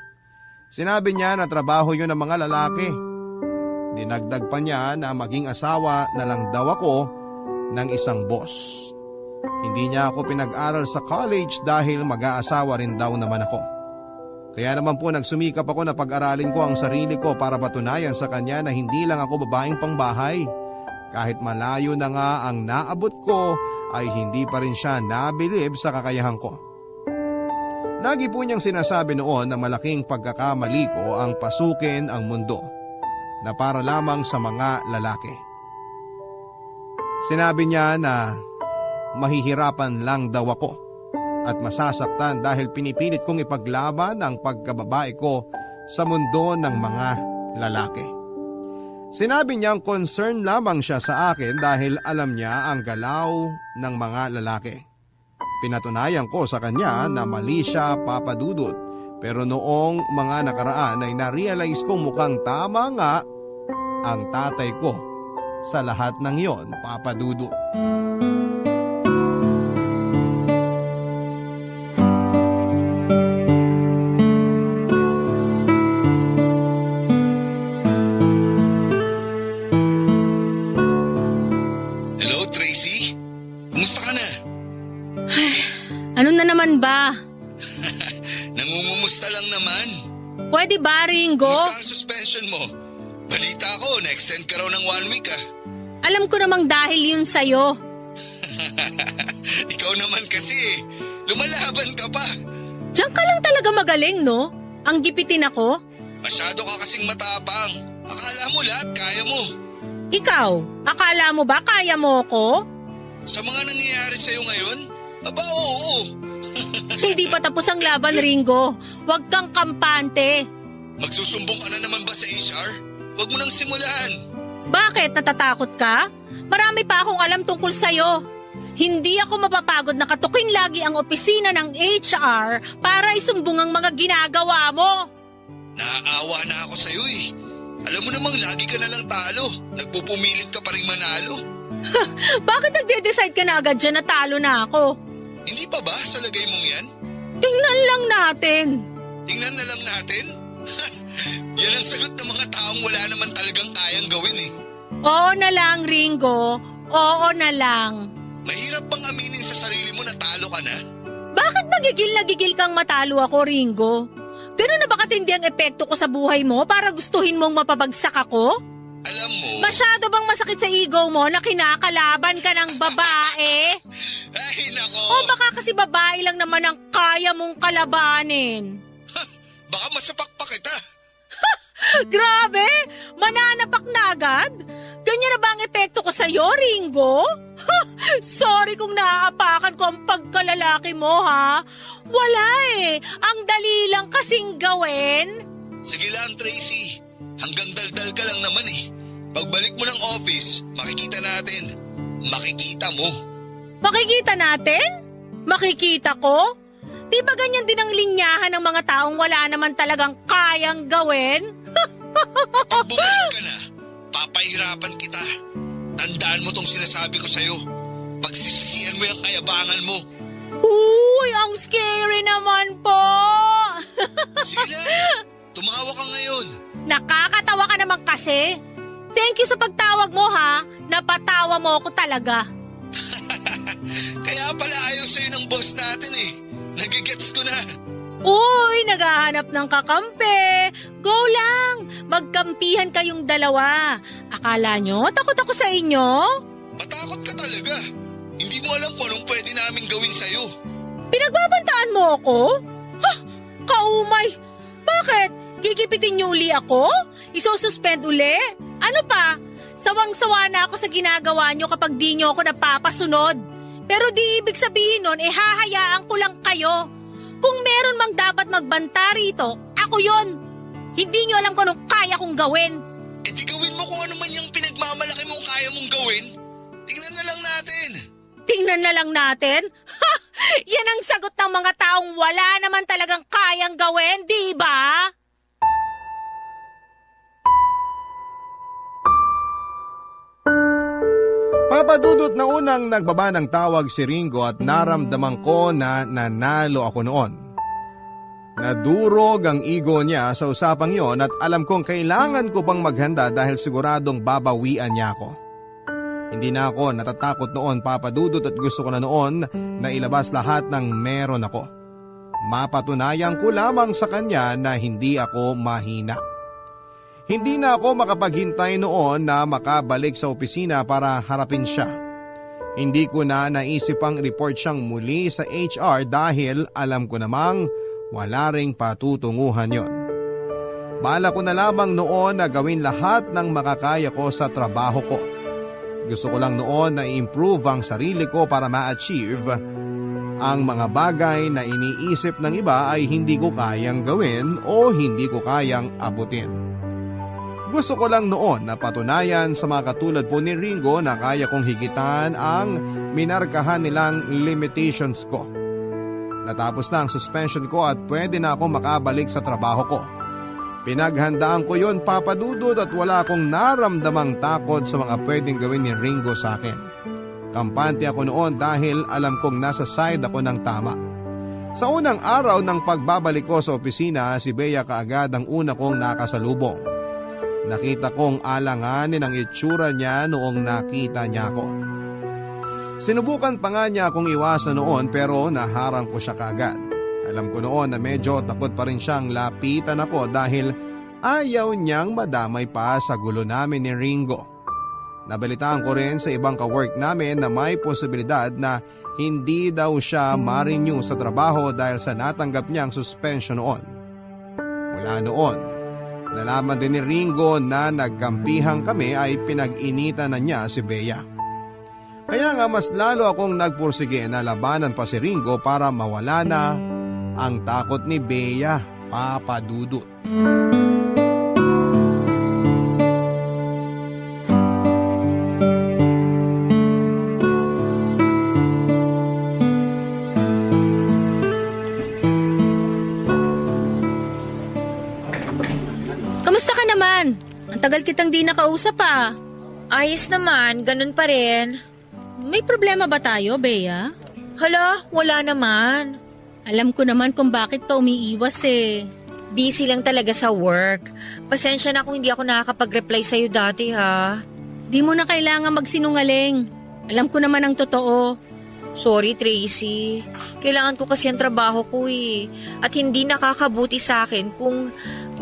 Sinabi niya na trabaho yun ng mga lalaki. Dinagdag pa niya na maging asawa na lang daw ako ng isang boss. Hindi niya ako pinag-aral sa college dahil mag-aasawa rin daw naman ako. Kaya naman po nagsumikap ako na pag-aralin ko ang sarili ko para patunayan sa kanya na hindi lang ako babaeng pangbahay. Kahit malayo na nga ang naabot ko ay hindi pa rin siya nabilib sa kakayahan ko. Lagi po niyang sinasabi noon na malaking pagkakamali ko ang pasukin ang mundo na para lamang sa mga lalaki. Sinabi niya na mahihirapan lang daw ako at masasaktan dahil pinipilit kong ipaglaban ang pagkababae ko sa mundo ng mga lalaki. Sinabi niyang concern lamang siya sa akin dahil alam niya ang galaw ng mga lalaki. Pinatunayan ko sa kanya na mali siya, Papa Dudut, pero noong mga nakaraan ay na-realize kong mukhang tama nga ang tatay ko sa lahat ng yon, Papa Dudut. Ano na naman ba? Nangungumusta lang naman. Pwede ba, Ringo? Kumusta ang suspension mo? Balita ko, na-extend ka raw ng 1 week ah. Alam ko namang dahil yun sa'yo. Ikaw naman kasi, lumalaban ka pa. Diyan ka lang talaga magaling, no? Ang gipitin ako. Masyado ka kasing matapang. Akala mo lahat kaya mo. Ikaw, akala mo ba kaya mo ko? Sa mga nangyayari sa'yo ngayon, aba oo. Hindi pa tapos ang laban, Ringo. Huwag kang kampante. Magsusumbong ka na naman ba sa HR? Huwag mo nang simulan. Bakit? Natatakot ka? Marami pa akong alam tungkol sa'yo. Hindi ako mapapagod na katukin lagi ang opisina ng HR para isumbong ang mga ginagawa mo. Naaawa na ako sa'yo eh. Alam mo namang lagi ka na lang talo. Nagpupumilit ka pa rin manalo. Bakit nagde-decide ka na agad dyan na talo na ako? Hindi pa ba sa lagay mong yan? Tingnan lang natin. Tingnan na lang natin? Yan ang sagot ng mga taong wala naman talagang kayang gawin eh. Oo na lang, Ringo. Oo na lang. Mahirap bang aminin sa sarili mo na talo ka na? Bakit ba gigil na gigil kang matalo ako, Ringo? Ganun na ba katindi ang epekto ko sa buhay mo para gustuhin mong mapabagsak ako? Alam mo... Masyado bang masakit sa ego mo na kinakalaban ka ng babae? Ay nako! O baka kasi babae lang naman ang kaya mong kalabanin? Baka masapak pa kita. Grabe! Mananapak na agad? Ganyan na ba ang epekto ko sa'yo, Ringo? Sorry kung naaapakan ko ang pagkalalaki mo, ha? Wala eh. Ang dali lang kasing gawin. Sige lang, Tracy. Hanggang daldal ka lang naman eh. Pagbalik mo ng office, natin. Makikita mo. Makikita natin? Makikita ko? Di ba ganyan din ang linyahan ng mga taong wala naman talagang kayang gawin? Pag bumalik ka na, papahirapan kita. Tandaan mo tong sinasabi ko sa'yo. Pagsisisihan mo yung kayabangan mo. Uy, ang scary naman po! Sige na, tumawa ka ngayon. Nakakatawa ka naman kasi. Thank you sa pagtawag mo ha. Napatawa mo ako talaga. Kaya pala ayaw sa'yo ng boss natin eh. Nagigets ko na. Uy, naghahanap ng kakampi. Go lang. Magkampihan kayong dalawa. Akala nyo, takot ako sa inyo? Matakot ka talaga. Hindi mo alam kung anong pwede namin gawin sa'yo. Pinagbabantaan mo ako? Ha? Kaumay. Bakit? Gigipitin niyo uli ako? Isususpend uli? Ano pa? Sawang-sawa na ako sa ginagawa niyo kapag di niyo ako napapasunod. Pero di ibig sabihin nun, hahayaan ko lang kayo. Kung meron mang dapat magbanta rito, ako yon. Hindi niyo alam kung anong kaya kong gawin. E di gawin mo kung ano man yung pinagmamalaki mong kaya mong gawin. Tingnan na lang natin. Tingnan na lang natin? Ha! Yan ang sagot ng mga taong wala naman talagang kayang gawin, di ba? Papadudot na unang nagbaba ng tawag si Ringo at naramdaman ko na nanalo ako noon. Nadurog ang ego niya sa usapang yon at alam kong kailangan ko pang maghanda dahil siguradong babawian niya ako. Hindi na ako natatakot noon, papadudot, at gusto ko na noon na ilabas lahat ng meron ako. Mapatunayan ko lamang sa kanya na hindi ako mahina. Hindi na ako makapaghintay noon na makabalik sa opisina para harapin siya. Hindi ko na naisip pang report siyang muli sa HR dahil alam ko namang wala ring patutunguhan yon. Bala ko na lamang noon na gawin lahat ng makakaya ko sa trabaho ko. Gusto ko lang noon na i-improve ang sarili ko para ma-achieve ang mga bagay na iniisip ng iba ay hindi ko kayang gawin o hindi ko kayang abutin. Gusto ko lang noon na patunayan sa mga katulad po ni Ringo na kaya kong higitan ang minarkahan nilang limitations ko. Natapos na ang suspension ko at pwede na akong makabalik sa trabaho ko. Pinaghandaan ko yon, papadudod, at wala akong naramdamang takot sa mga pwedeng gawin ni Ringo sa akin. Kampante ako noon dahil alam kong nasa side ako ng tama. Sa unang araw ng pagbabalik ko sa opisina, si Bea kaagad ang una kong nakasalubong. Nakita kong alanganin ang itsura niya noong nakita niya ako. Sinubukan pa nga niya akong iwasan noon pero naharang ko siya kaagad. Alam ko noon na medyo takot pa rin siyang lapitan ako dahil ayaw niyang madamay pa sa gulo namin ni Ringo. Nabalitaan ko rin sa ibang kawork namin na may posibilidad na hindi daw siya ma-renew sa trabaho dahil sa natanggap niyang suspension noon. Mula noon, nalaman din ni Ringo na nagkampihan kami ay pinag-initan na niya si Bea. Kaya nga mas lalo akong nagpursige na labanan pa si Ringo para mawala na ang takot ni Bea, papadudot. Kamusta ka naman? Ang tagal kitang di nakausap ah. Ayos naman, ganun pa rin. May problema ba tayo, Bea? Hala, wala naman. Alam ko naman kung bakit ka umiiwas eh. Busy lang talaga sa work. Pasensya na kung hindi ako nakakapag-reply sa'yo dati ha. Di mo na kailangan magsinungaling. Alam ko naman ang totoo. Sorry Tracy, kailangan ko kasi ang trabaho ko eh. At hindi nakakabuti sa akin kung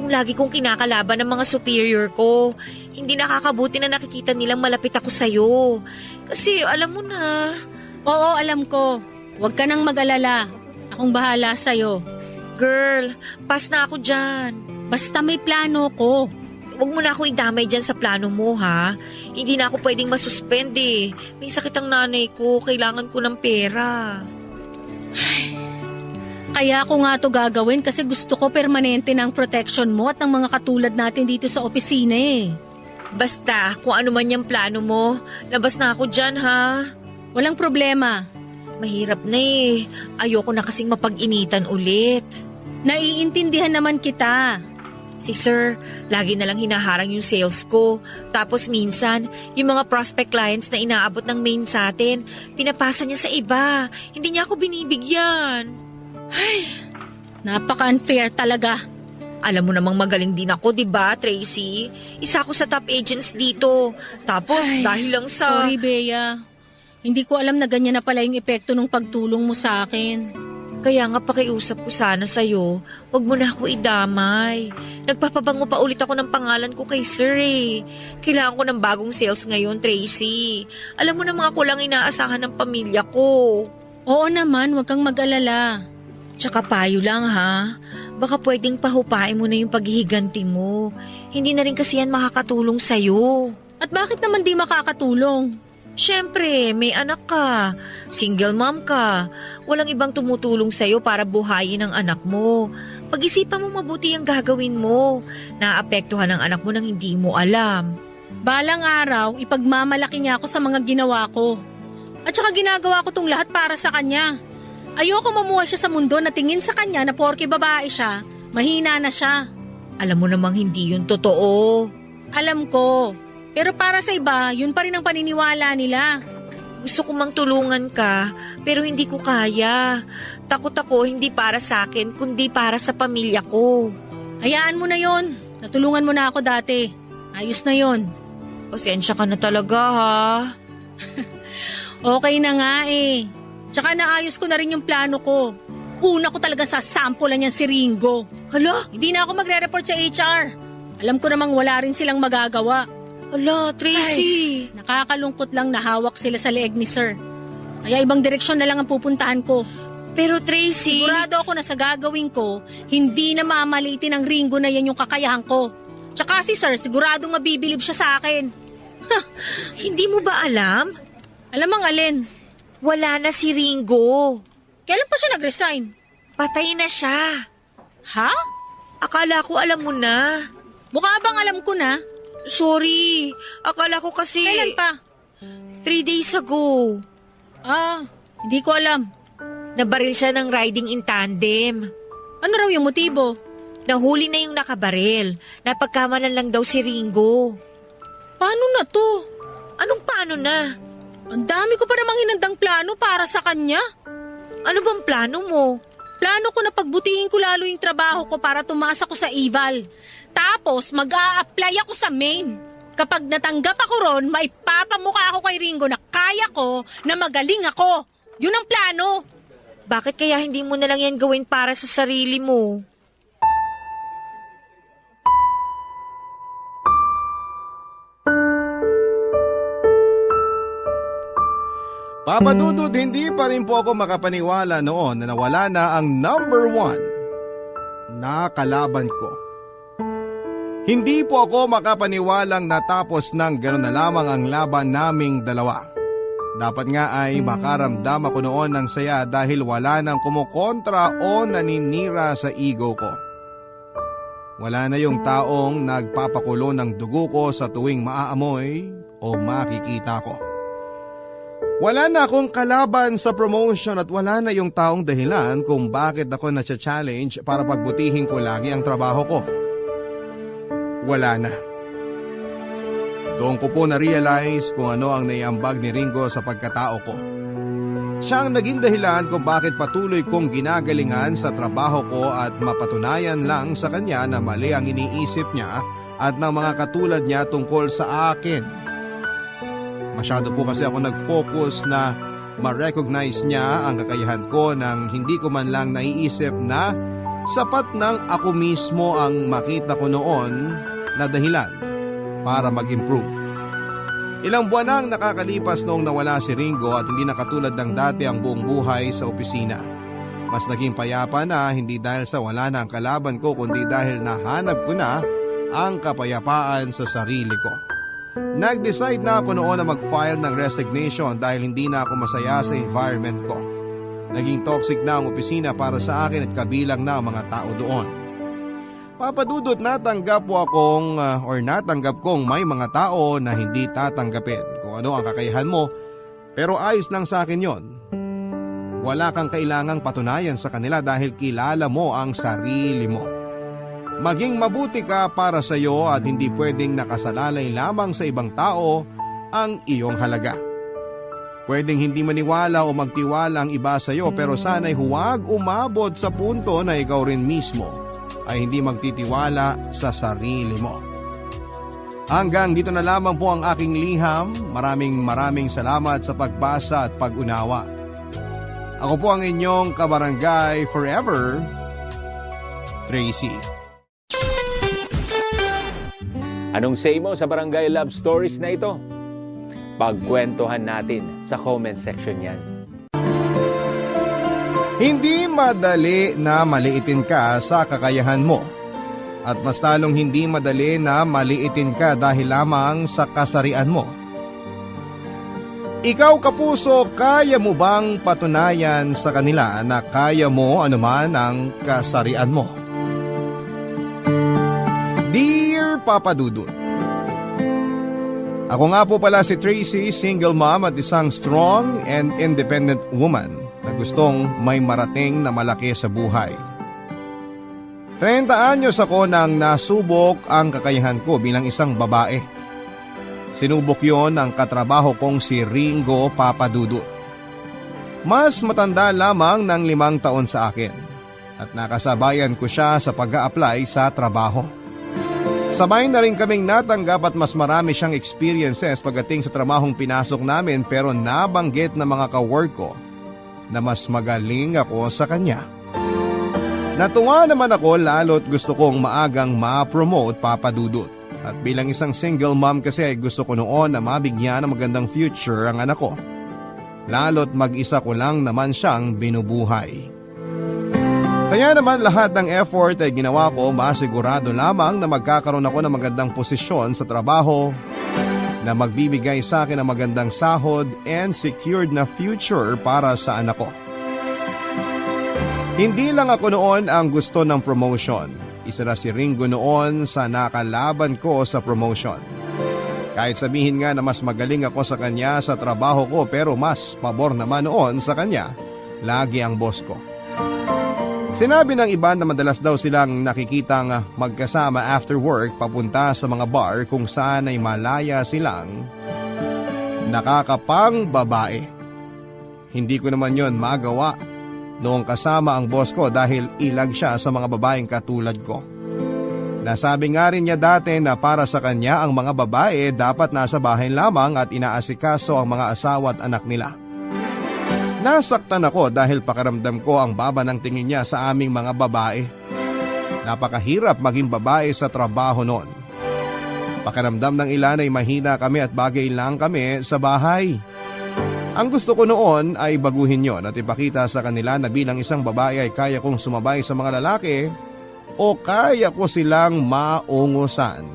lagi kong kinakalaban ng mga superior ko. Hindi nakakabuti na nakikita nilang malapit ako sa'yo. Kasi alam mo na. Oo, alam ko. Huwag ka nang mag-alala. Akong bahala sa'yo. Girl, pass na ako dyan. Basta may plano ko. Huwag mo na ako idamay dyan sa plano mo ha. Hindi na ako pwedeng masuspend eh. May sakit ang nanay ko, kailangan ko ng pera. Kaya ako nga to gagawin kasi gusto ko permanente ng protection mo at ng mga katulad natin dito sa opisina eh. Basta, kung ano man yung plano mo, labas na ako dyan ha. Walang problema. Mahirap na eh. Ayoko na kasing mapag-initan ulit. Naiintindihan naman kita. Si Sir, lagi na lang hinaharang yung sales ko. Tapos minsan, yung mga prospect clients na inaabot ng main sa atin, pinapasa niya sa iba. Hindi niya ako binibigyan. Napaka-unfair talaga. Alam mo namang magaling din ako, di ba, Tracy? Isa ako sa top agents dito. Tapos, dahil lang sa... Sorry, Bea. Hindi ko alam na ganyan na pala yung epekto ng pagtulong mo sa akin. Kaya nga pakiusap ko sana sa'yo, wag mo na ako idamay. Nagpapabango pa ulit ako ng pangalan ko kay Sir eh. Kailangan ko ng bagong sales ngayon, Tracy. Alam mo namang ako lang inaasahan ng pamilya ko. Oo naman, wag kang mag-alala. Tsaka payo lang ha, baka pwedeng pahupain mo na yung paghihiganti mo. Hindi na rin kasi yan makakatulong sa'yo. At bakit naman di makakatulong? Siyempre, may anak ka, single mom ka, walang ibang tumutulong sa'yo para buhayin ang anak mo. Pag-isipan mo mabuti ang gagawin mo. Naapektuhan ang anak mo nang hindi mo alam. Balang araw, ipagmamalaki niya ako sa mga ginawa ko. At saka ginagawa ko tong lahat para sa kanya. Ayoko mamuhay siya sa mundo na tingin sa kanya na porke babae siya, mahina na siya. Alam mo namang hindi yun totoo. Alam ko. Pero para sa iba, yun pa rin ang paniniwala nila. Gusto ko mang tulungan ka, pero hindi ko kaya. Takot ako hindi para sa akin, kundi para sa pamilya ko. Hayaan mo na yon. Natulungan mo na ako dati. Ayos na yon. Pasensya ka na talaga ha. Okay na nga eh. Tsaka naayos ko na rin yung plano ko. Una ko talaga sasampulan yan si Ringo. Hala, Hindi na ako magre-report sa HR. Alam ko namang wala rin silang magagawa. hala, Tracy. Nakakalungkot lang na hawak sila sa leeg ni Sir. Kaya ibang direksyon na lang ang pupuntahan ko. Pero Tracy... Sigurado ako na sa gagawin ko, hindi na mamalitin ng Ringo na yan yung kakayahan ko. Tsaka si Sir, siguradong mabibilib siya sa akin. Hindi mo ba alam? Alam ang alin, Wala na si Ringo. kailan pa siya nag-resign? Patay na siya. Ha? Akala ko alam mo na. Mukha bang alam ko na? Sorry, akala ko kasi... Kailan pa? 3 days ago. Hindi ko alam. Nabaril siya ng riding in tandem. Ano raw yung motibo? Nahuli na yung nakabaril. Napagkamalan lang daw si Ringo. Paano na to? Anong paano na? Ang dami ko pa namang hinandang plano para sa kanya. Ano bang plano mo? Plano ko na pagbutihin ko lalo yung trabaho ko para tumaas ako sa eval. Tapos mag-a-apply ako sa main. Kapag natanggap ako ron, maipapamukha ako kay Ringo na kaya ko na magaling ako. Yun ang plano. Bakit kaya hindi mo na lang yan gawin para sa sarili mo? Papa Dudut, hindi pa rin po ako makapaniwala noon na nawala na ang number 1 na kalaban ko. Hindi po ako makapaniwalang natapos ng gano'n na lamang ang laban naming dalawa. Dapat nga ay makaramdam ako noon ng saya dahil wala nang kumukontra o naninira sa ego ko. Wala na yung taong nagpapakulo ng dugo ko sa tuwing maaamoy o makikita ko. Wala na akong kalaban sa promotion at wala na yung taong dahilan kung bakit ako na-challenge para pagbutihin ko lagi ang trabaho ko. Wala na. Doon ko po na-realize kung ano ang naiambag ni Ringo sa pagkatao ko. Siya ang naging dahilan kung bakit patuloy kong ginagalingan sa trabaho ko at mapatunayan lang sa kanya na mali ang iniisip niya at ng mga katulad niya tungkol sa akin. Masyado po kasi ako nag-focus na ma-recognize niya ang kakayahan ko nang hindi ko man lang naiisip na sapat nang ako mismo ang makita ko noon na dahilan para mag-improve. Ilang buwan nang nakakalipas noong nawala si Ringo at hindi na katulad ng dati ang buong buhay sa opisina. Mas naging payapa na hindi dahil sa wala na ang kalaban ko kundi dahil nahanap ko na ang kapayapaan sa sarili ko. Nag-decide na ako noon na mag-file ng resignation dahil hindi na ako masaya sa environment ko. Naging toxic na ang opisina para sa akin at kabilang na ang mga tao doon. Papadudot, natanggap kong may mga tao na hindi tatanggapin kung ano ang kakayahan mo, pero ayos lang sa akin yon. Wala kang kailangang patunayan sa kanila dahil kilala mo ang sarili mo. Maging mabuti ka para sa iyo at hindi pwedeng nakasalalay lamang sa ibang tao ang iyong halaga. Pwedeng hindi maniwala o magtiwala ang iba sa iyo, pero sana'y huwag umabot sa punto na ikaw rin mismo ay hindi magtitiwala sa sarili mo. Hanggang dito na lamang po ang aking liham. Maraming salamat sa pagbasa at pag-unawa. Ako po ang inyong kabarangay forever, Tracy. Anong say mo sa Barangay Love Stories na ito? Pagkwentuhan natin sa comment section yan. Hindi madali na maliitin ka sa kakayahan mo. At mas talong hindi madali na maliitin ka dahil lamang sa kasarian mo. Ikaw kapuso, kaya mo bang patunayan sa kanila na kaya mo anuman ang kasarian mo? Dear Papa Dudut, ako nga po pala si Tracy, single mom at isang strong and independent woman na gustong may marating na malaki sa buhay. 30 anyos ako nang nasubok ang kakayahan ko bilang isang babae. Sinubok yon ang katrabaho kong si Ringo Papadudut. Mas matanda lamang ng 5 taon sa akin at nakasabayan ko siya sa pag-a-apply sa trabaho. Sabay na rin kaming natanggap at mas marami siyang experiences pagdating sa trabahong pinasok namin, pero nabanggit ng mga ka-work ko na mas magaling ako sa kanya. Natuwa naman ako lalo't gusto kong maagang ma-promote, Papa Dudut. At bilang isang single mom kasi ay gusto ko noon na mabigyan ng magandang future ang anak ko. Lalo't mag-isa ko lang naman siyang binubuhay. Kaya naman lahat ng effort ay ginawa ko masigurado lamang na magkakaroon ako ng magandang posisyon sa trabaho na magbibigay sa akin ng magandang sahod and secured na future para sa anak ko. Hindi lang ako noon ang gusto ng promotion. Isa na si Ringo noon sa nakalaban ko sa promotion. Kahit sabihin nga na mas magaling ako sa kanya sa trabaho ko, pero mas pabor naman noon sa kanya lagi ang boss ko. Sinabi ng iba na madalas daw silang nakikitang magkasama after work papunta sa mga bar kung saan ay malaya silang nakakapang babae. Hindi ko naman yon magawa noong kasama ang boss ko dahil ilag siya sa mga babaeng katulad ko. Nasabi nga rin niya dati na para sa kanya ang mga babae dapat nasa bahay lamang at inaasikaso ang mga asawa at anak nila. Nasaktan ako dahil pakiramdam ko ang baba ng tingin niya sa aming mga babae. Napakahirap maging babae sa trabaho noon. Pakiramdam ng ilan ay mahina kami at bagay lang kami sa bahay. Ang gusto ko noon ay baguhin yon at ipakita sa kanila na bilang isang babae ay kaya kong sumabay sa mga lalaki o kaya ko silang maungusan.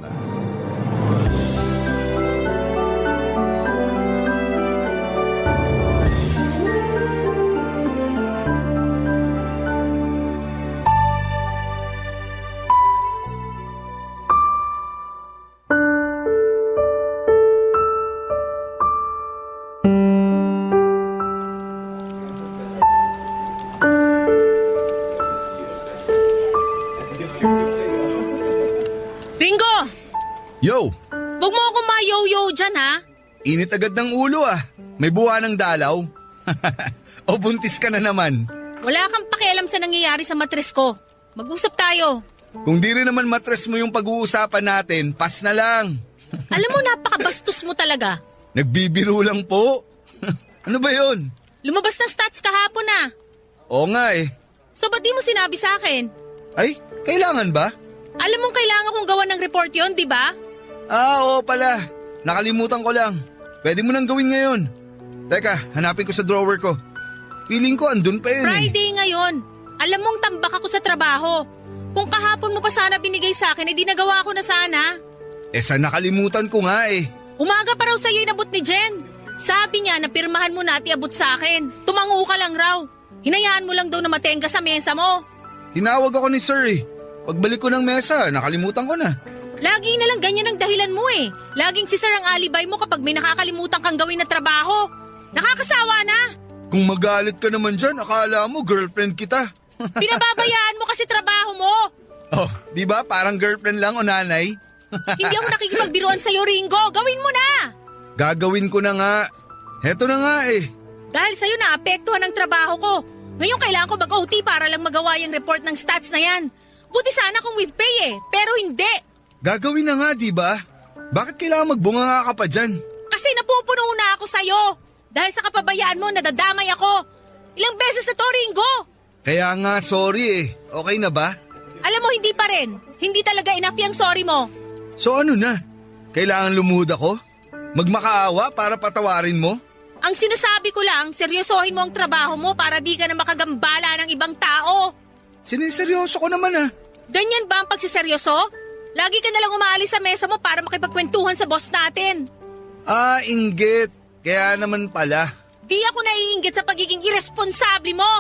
Ringo! Yo, Huwag mo akong ma-yo-yo dyan, ha? init agad ng ulo ah. May buwan ng dalaw. O buntis ka na naman. Wala kang pakialam sa nangyayari sa matres ko. Mag-usap tayo. Kung di rin naman matres mo yung pag-uusapan natin, pas na lang. Alam mo, napakabastos mo talaga. Nagbibiro lang po. Ano ba yun? Lumabas ng stats kahapon, na. Oo nga eh. So, ba't di mo sinabi sa akin? Ay, kailangan ba? Alam mong kailangan kong gawan ng report yon, di ba? Oo pala. Nakalimutan ko lang. Pwede mo nang gawin ngayon. Teka, hanapin ko sa drawer ko. Feeling ko andun pa yun Friday ngayon. Alam mong tambak ako sa trabaho. Kung kahapon mo pa sana binigay sa akin, di nagawa ko na sana. Sa nakalimutan ko nga eh. Umaga pa raw sa'yo inabot ni Jen. Sabi niya na pirmahan mo na at iabot sa akin. Tumango ka lang raw. Hinayaan mo lang daw na matenga sa mesa mo. Tinawag ako ni Sir eh. Pagbalik ko ng mesa, nakalimutan ko na. Lagi na lang ganyan ang dahilan mo eh. Laging si Sir ang alibay mo kapag may nakakalimutan kang gawin na trabaho. Nakakasawa na. Kung magalit ka naman dyan, akala mo girlfriend kita. Pinababayaan mo kasi trabaho mo. Oh, di ba parang girlfriend lang o nanay? Hindi ako nakikipagbiruan sa'yo, Ringo. Gawin mo na. Gagawin ko na nga. Heto na nga eh. Dahil sa'yo naapektuhan ang trabaho ko. Ngayon kailangan ko mag-OT para lang magawa yung report ng stats na yan. Buti sana kung with pay eh, pero hindi. Gagawin na nga, di ba? Bakit kailangan magbunga nga ka pa dyan? Kasi napupuno na ako sa'yo. Dahil sa kapabayaan mo, nadadamay ako. Ilang beses na to, Ringo. Kaya nga, sorry eh. Okay na ba? Alam mo, hindi pa rin. Hindi talaga enough yung sorry mo. So ano na? Kailangan lumuhod ako? Magmakaawa para patawarin mo? Ang sinasabi ko lang, seryosohin mo ang trabaho mo para di ka na makagambala ng ibang tao. Siniseryoso ko naman ah. Ganyan ba ang pagsiseryoso? Lagi ka nalang umaalis sa mesa mo para makipagkwentuhan sa boss natin. Ah, inggit. Kaya naman pala. Di ako naiinggit sa pagiging irresponsable mo.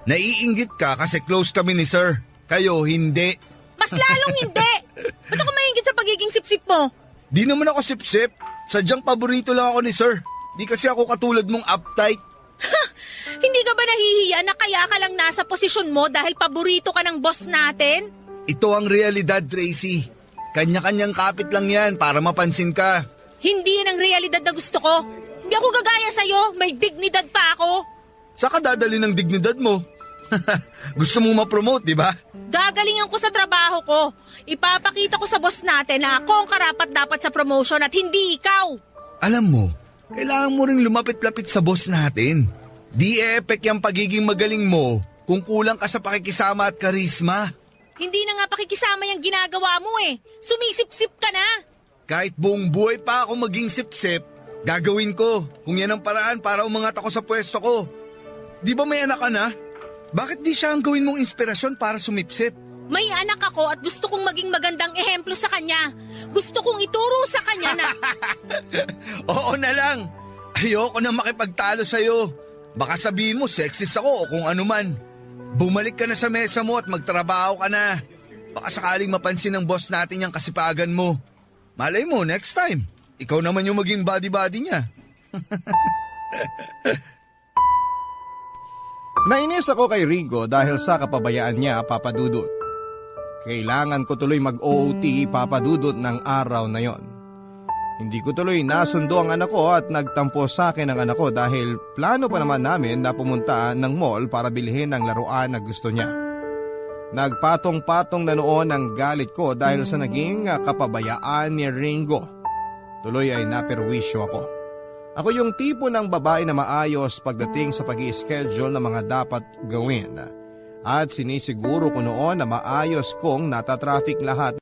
Naiinggit ka kasi close kami ni sir. Kayo, hindi. Mas lalong hindi. Ba't ako maiinggit sa pagiging sip-sip mo? Di naman ako sip-sip. Sadyang paborito lang ako ni sir. Di kasi ako katulad mong uptight. Hindi ka ba nahihiya na kaya ka lang nasa posisyon mo dahil paborito ka ng boss natin? Ito ang realidad, Tracy. Kanya-kanyang kapit lang yan para mapansin ka. Hindi yan ang realidad na gusto ko. Hindi ako gagaya sa'yo. May dignidad pa ako. Saka dadali ng dignidad mo. Gusto mong ma-promote, di ba? Gagalingan ko sa trabaho ko. Ipapakita ko sa boss natin na ako ang karapat-dapat sa promotion at hindi ikaw. Alam mo, kailangan mo ring lumapit-lapit sa boss natin. Di e-epek yung pagiging magaling mo kung kulang ka sa pakikisama at karisma. Hindi na nga pakikisama yung ginagawa mo eh. Sumisip-sip ka na. Kahit buong buhay pa ako maging sip-sip, gagawin ko kung yan ang paraan para umangat ako sa pwesto ko. Di ba may anak ka na? Bakit di siya ang gawin mong inspirasyon para sumipsip? May anak ako at gusto kong maging magandang ehemplo sa kanya. Gusto kong ituro sa kanya na... Oo na lang. Ayoko na makipagtalo sa'yo. Baka sabihin mo sexist ako o kung ano man. Bumalik ka na sa mesa mo at magtrabaho ka na. Baka sakaling mapansin ng boss natin yung kasipagan mo. Malay mo, next time, ikaw naman yung maging body-body niya. Nainis ako kay Rigo dahil sa kapabayaan niya, Papa Dudut. Kailangan ko tuloy mag-OT, Papa Dudut, ng araw na yon. Hindi ko tuloy nasundo ang anak ko at nagtampo sa akin ang anak ko dahil plano pa naman namin na pumunta ng mall para bilhin ang laruan na gusto niya. Nagpatong-patong na noon ang galit ko dahil sa naging kapabayaan ni Ringo. Tuloy ay naperwisyo ako. Ako yung tipo ng babae na maayos pagdating sa pag-i-schedule ng mga dapat gawin. At sinisiguro ko noon na maayos kong natatraffic lahat